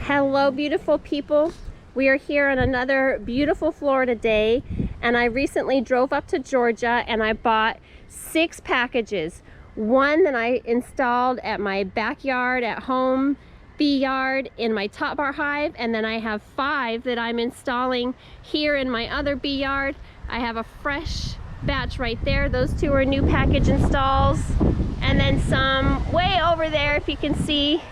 Hello, beautiful people. We are here on another beautiful Florida day, and I recently drove up to Georgia and I bought 6 packages. One that I installed at my backyard at home, bee yard, in my top bar hive, and then I have 5 that I'm installing here in my other bee yard. I have a fresh batch right there. Those 2 are new package installs, and then some way over there if you can see.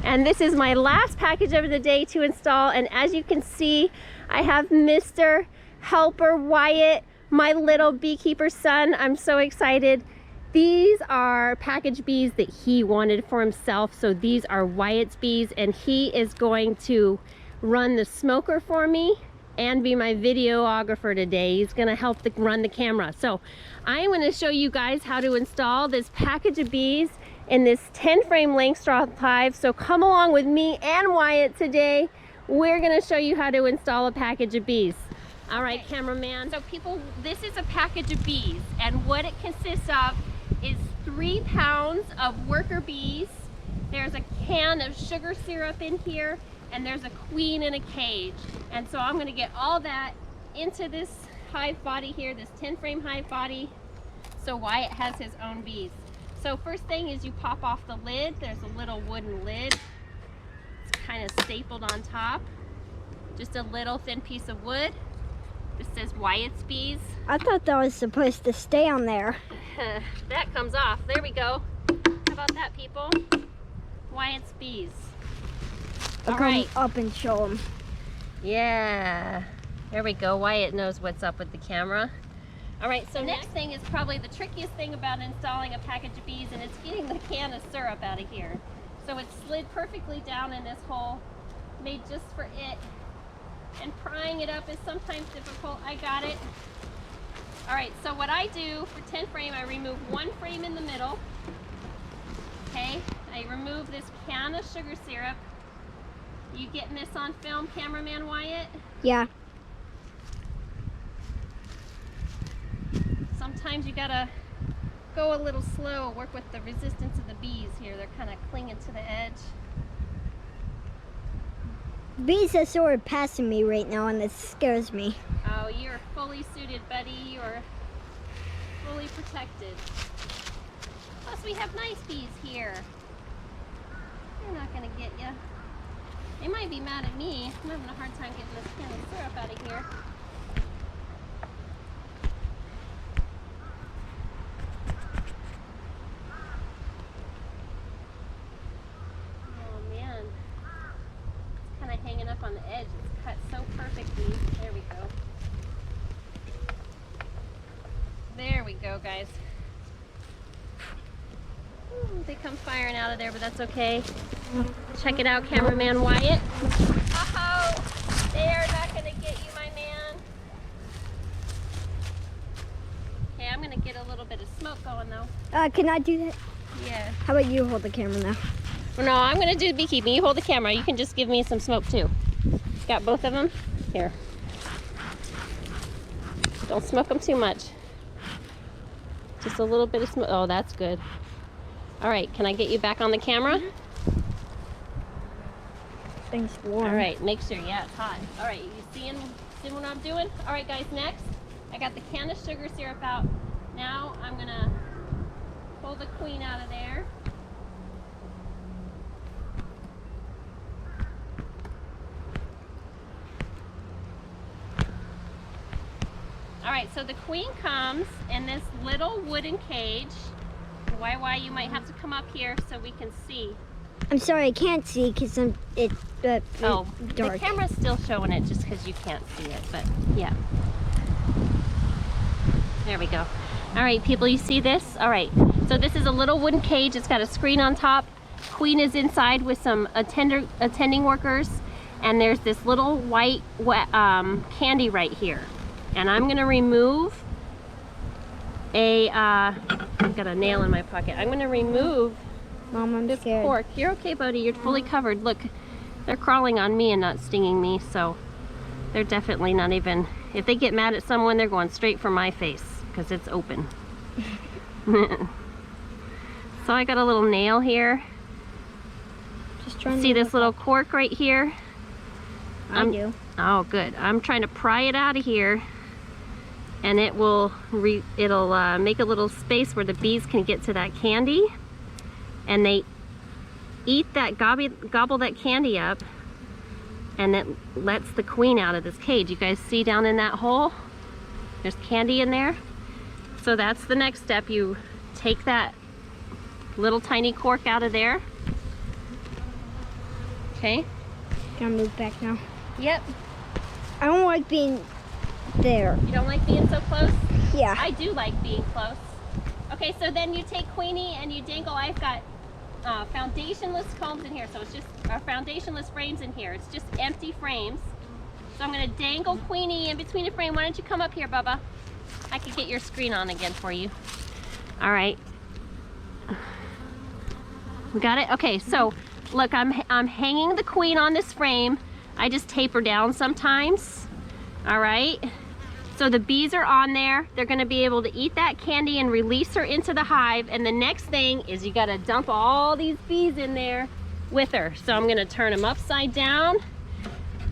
And this is my last package of the day to install, and as you can see, I have Mr. Helper Wyatt, my little beekeeper son. I'm so excited. These are package bees that he wanted for himself, so these are Wyatt's bees, and he is going to run the smoker for me and be my videographer today. He's gonna help run the camera. So I'm gonna show you guys how to install this package of bees in this 10 frame Langstroth hive. So come along with me and Wyatt today. We're gonna show you how to install a package of bees. All right, cameraman. So people, this is a package of bees, and what it consists of is 3 pounds of worker bees. There's a can of sugar syrup in here, and there's a queen in a cage. And so I'm gonna get all that into this hive body here, this 10 frame hive body, so Wyatt has his own bees. So first thing is you pop off the lid. There's a little wooden lid. It's kind of stapled on top. Just a little thin piece of wood. This says Wyatt's bees. I thought that was supposed to stay on there. That comes off. There we go. How about that, people? Wyatt's bees. I'll come up and show them. Yeah. There we go. Wyatt knows what's up with the camera. All right, so next thing is probably the trickiest thing about installing a package of bees, and it's getting the can of syrup out of here. So it's slid perfectly down in this hole, made just for it. And prying it up is sometimes difficult. I got it. All right, so what I do for 10 frame, I remove 1 frame in the middle. Okay, I remove this can of sugar syrup. You getting this on film, cameraman Wyatt? Yeah. Sometimes you gotta go a little slow, work with the resistance of the bees here. They're kind of clinging to the edge. Bees are sort of passing me right now, and it scares me. Oh, you're fully suited, buddy. You're fully protected. Plus, we have nice bees here. They're not gonna get you. They might be mad at me. I'm having a hard time getting this can of syrup out of here. Hanging up on the edge. It's cut so perfectly. There we go. There we go, guys. Ooh, they come firing out of there, but that's okay. Check it out, cameraman Wyatt. Oh, they are not going to get you, my man. Okay, I'm going to get a little bit of smoke going, though. Can I do that? Yeah. How about you hold the camera now? No, I'm going to do the beekeeping. You hold the camera. You can just give me some smoke too. Got both of them? Here. Don't smoke them too much. Just a little bit of smoke. Oh, that's good. All right, can I get you back on the camera? Things warm. All right, make sure. Yeah, it's hot. All right, you seeing what I'm doing? All right, guys, next, I got the can of sugar syrup out. Now I'm going to pull the queen out of there. All right, so the queen comes in this little wooden cage. Why you might have to come up here so we can see. I'm sorry, I can't see because it's dark. The dark. camera's still showing it just because you can't see it, but yeah. There we go. All right, people, you see this? All right, so this is a little wooden cage. It's got a screen on top. Queen is inside with some attending workers, and there's this little white candy right here. And I'm gonna remove I've got a nail in my pocket. I'm gonna remove Mom, I'm this scared. cork. You're okay, buddy. You're fully covered. Look, they're crawling on me and not stinging me, so they're definitely not even, if they get mad at someone, they're going straight for my face because it's open. So I got a little nail here. Just trying See this little cork right here? I do. Oh, good. I'm trying to pry it out of here, and it will it'll make a little space where the bees can get to that candy, and they eat that, gobble that candy up, and it lets the queen out of this cage. You guys see down in that hole? There's candy in there. So that's the next step. You take that little tiny cork out of there. Okay. Can I move back now? Yep. I don't like being there. You don't like being so close? Yeah. I do like being close. Okay, so then you take Queenie and you dangle. I've got foundationless combs in here, so it's just foundationless frames in here. It's just empty frames. So I'm gonna dangle Queenie in between the frame. Why don't you come up here, Bubba? I could get your screen on again for you. All right. We got it? Okay, so look, I'm hanging the queen on this frame. I just tape her down sometimes. All right. So the bees are on there. They're gonna be able to eat that candy and release her into the hive. And the next thing is you gotta dump all these bees in there with her. So I'm gonna turn them upside down.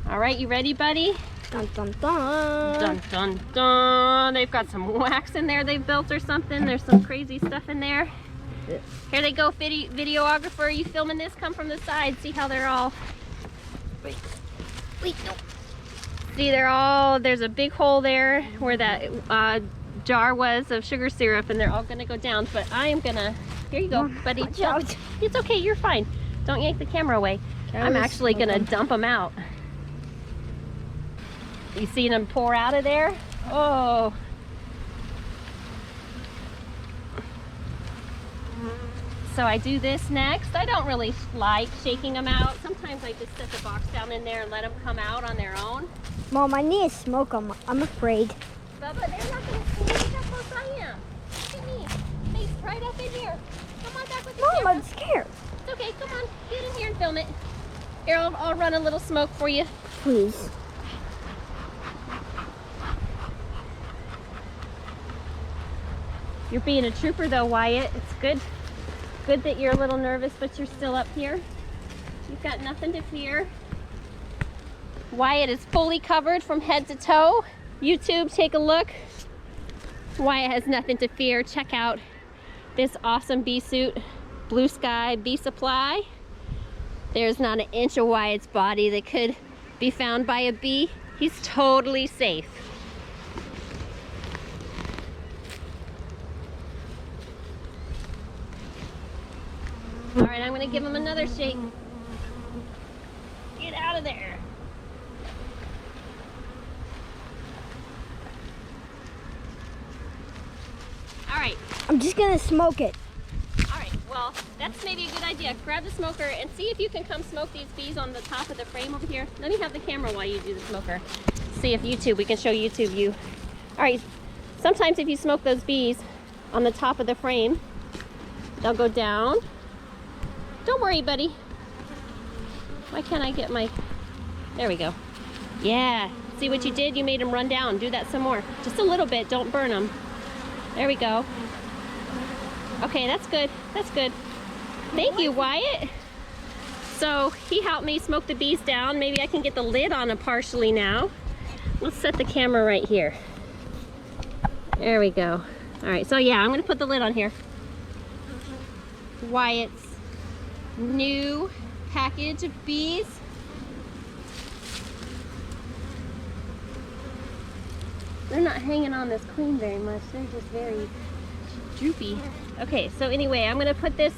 All right, you ready, buddy? Dun, dun, dun. Dun, dun, dun. They've got some wax in there they've built or something. There's some crazy stuff in there. Here they go, videographer. Are you filming this? Come from the side. See how they're all... Wait, no. See, they're all... There's a big hole there where that jar was of sugar syrup, and they're all gonna go down. But I am gonna... Here you go, buddy. Watch out. It's okay, you're fine. Don't yank the camera away. I'm actually gonna dump them out. You seen them pour out of there? Oh. So I do this next. I don't really like shaking them out. Sometimes I just set the box down in there and let them come out on their own. Mom, I need to smoke them. I'm afraid. Bubba, they're not going to see me. Look how close I am. Look at me. Face right up in here. Come on back with the Mom, camera. I'm scared. It's okay. Come on. Get in here and film it. Here, I'll run a little smoke for you. Please. You're being a trooper though, Wyatt. It's good. Good that you're a little nervous, but you're still up here. You've got nothing to fear. Wyatt is fully covered from head to toe. YouTube, take a look. Wyatt has nothing to fear. Check out this awesome bee suit, Blue Sky Bee Supply. There's not an inch of Wyatt's body that could be found by a bee. He's totally safe. All right, I'm gonna give him another shake. Get out of there. All right. I'm just gonna smoke it. All right, well, that's maybe a good idea. Grab the smoker and see if you can come smoke these bees on the top of the frame over here. Let me have the camera while you do the smoker. See if YouTube, we can show YouTube you. All right, sometimes if you smoke those bees on the top of the frame, they'll go down. Don't worry, buddy. Why can't I get my... There we go. Yeah. See what you did? You made them run down. Do that some more. Just a little bit. Don't burn them. There we go. Okay, that's good. That's good. Thank you, Wyatt. So he helped me smoke the bees down. Maybe I can get the lid on them partially now. Let's set the camera right here. There we go. All right, so yeah, I'm going to put the lid on here. Wyatt's new package of bees. They're not hanging on this queen very much. They're just very droopy. Okay, so anyway, I'm gonna put this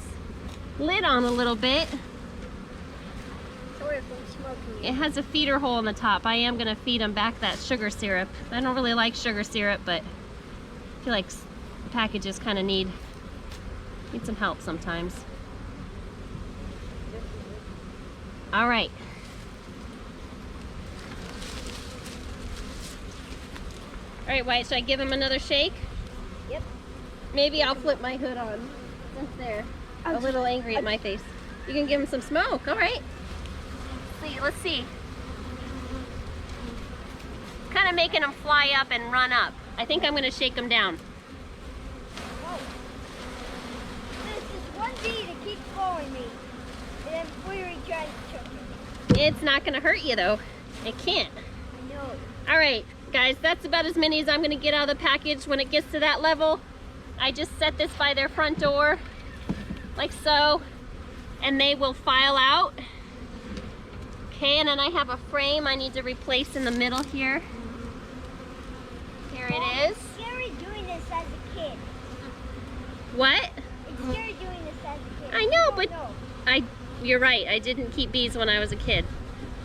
lid on a little bit. Sorry if I'm smoking. It has a feeder hole in the top. I am gonna feed them back that sugar syrup. I don't really like sugar syrup, but I feel like packages kind of need some help sometimes. All right. All right, Wyatt, should I give him another shake? Yep. Maybe I'll flip my hood on since they're a little angry at my face. You can give him some smoke, all right. Let's see. Kind of making them fly up and run up. I think I'm gonna shake them down. Whoa. This is one bee that keeps following me. And then Fury tries to choke me. It's not gonna hurt you though. It can't. No. All right, guys, that's about as many as I'm gonna get out of the package. When it gets to that level, I just set this by their front door, like so, and they will file out. Okay, and then I have a frame I need to replace in the middle here. Here it is. It's scary doing this as a kid. What? It's scary doing this as a kid. I know, You but don't know. you're right. I didn't keep bees when I was a kid,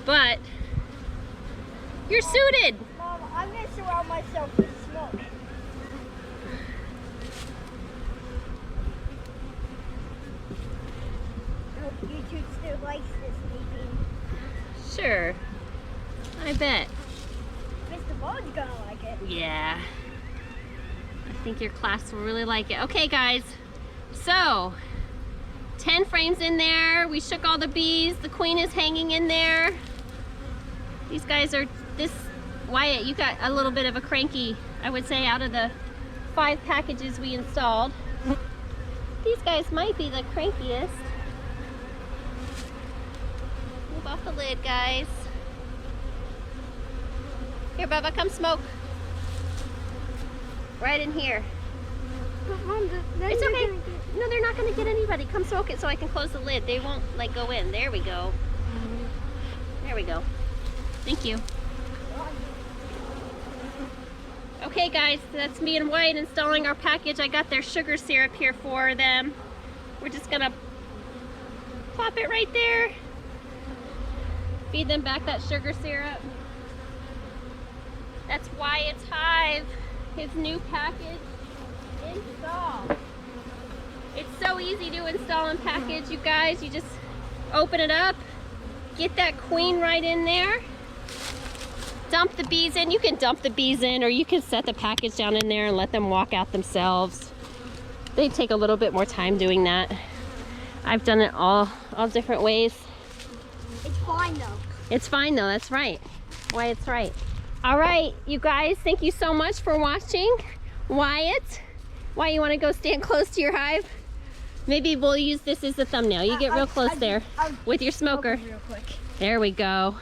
but you're suited. Mom, I'm going to surround myself with smoke. I hope YouTube still likes this, maybe. Sure. I bet. Mr. Ball's going to like it. Yeah. I think your class will really like it. Okay, guys. So, 10 frames in there. We shook all the bees. The queen is hanging in there. These guys are, Wyatt, you got a little bit of a cranky, I would say, out of the 5 packages we installed. These guys might be the crankiest. Move off the lid, guys. Here, Bubba, come smoke. Right in here. It's okay. No, they're not going to get anybody. Come smoke it so I can close the lid. They won't, like, go in. There we go. There we go. Thank you. Okay, guys, that's me and Wyatt installing our package. I got their sugar syrup here for them. We're just going to plop it right there. Feed them back that sugar syrup. That's Wyatt's hive, his new package install. It's so easy to install and package, you guys. You just open it up, get that queen right in there, dump the bees in. You can dump the bees in, or you can set the package down in there and let them walk out themselves. They take a little bit more time doing that. I've done it all different ways. It's fine though. It's fine though, that's right. Wyatt's right. All right, you guys, thank you so much for watching. Wyatt, why you want to go stand close to your hive? Maybe we'll use this as a thumbnail. You get real close there with your smoker. Real quick. There we go.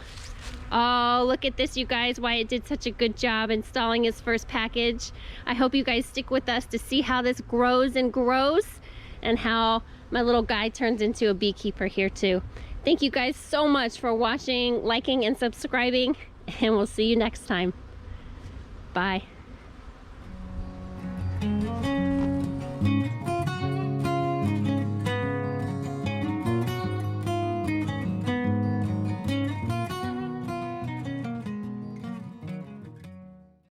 Oh, look at this, you guys. Wyatt did such a good job installing his first package. I hope you guys stick with us to see how this grows and grows, and how my little guy turns into a beekeeper here too. Thank you guys so much for watching, liking, and subscribing, and we'll see you next time. Bye.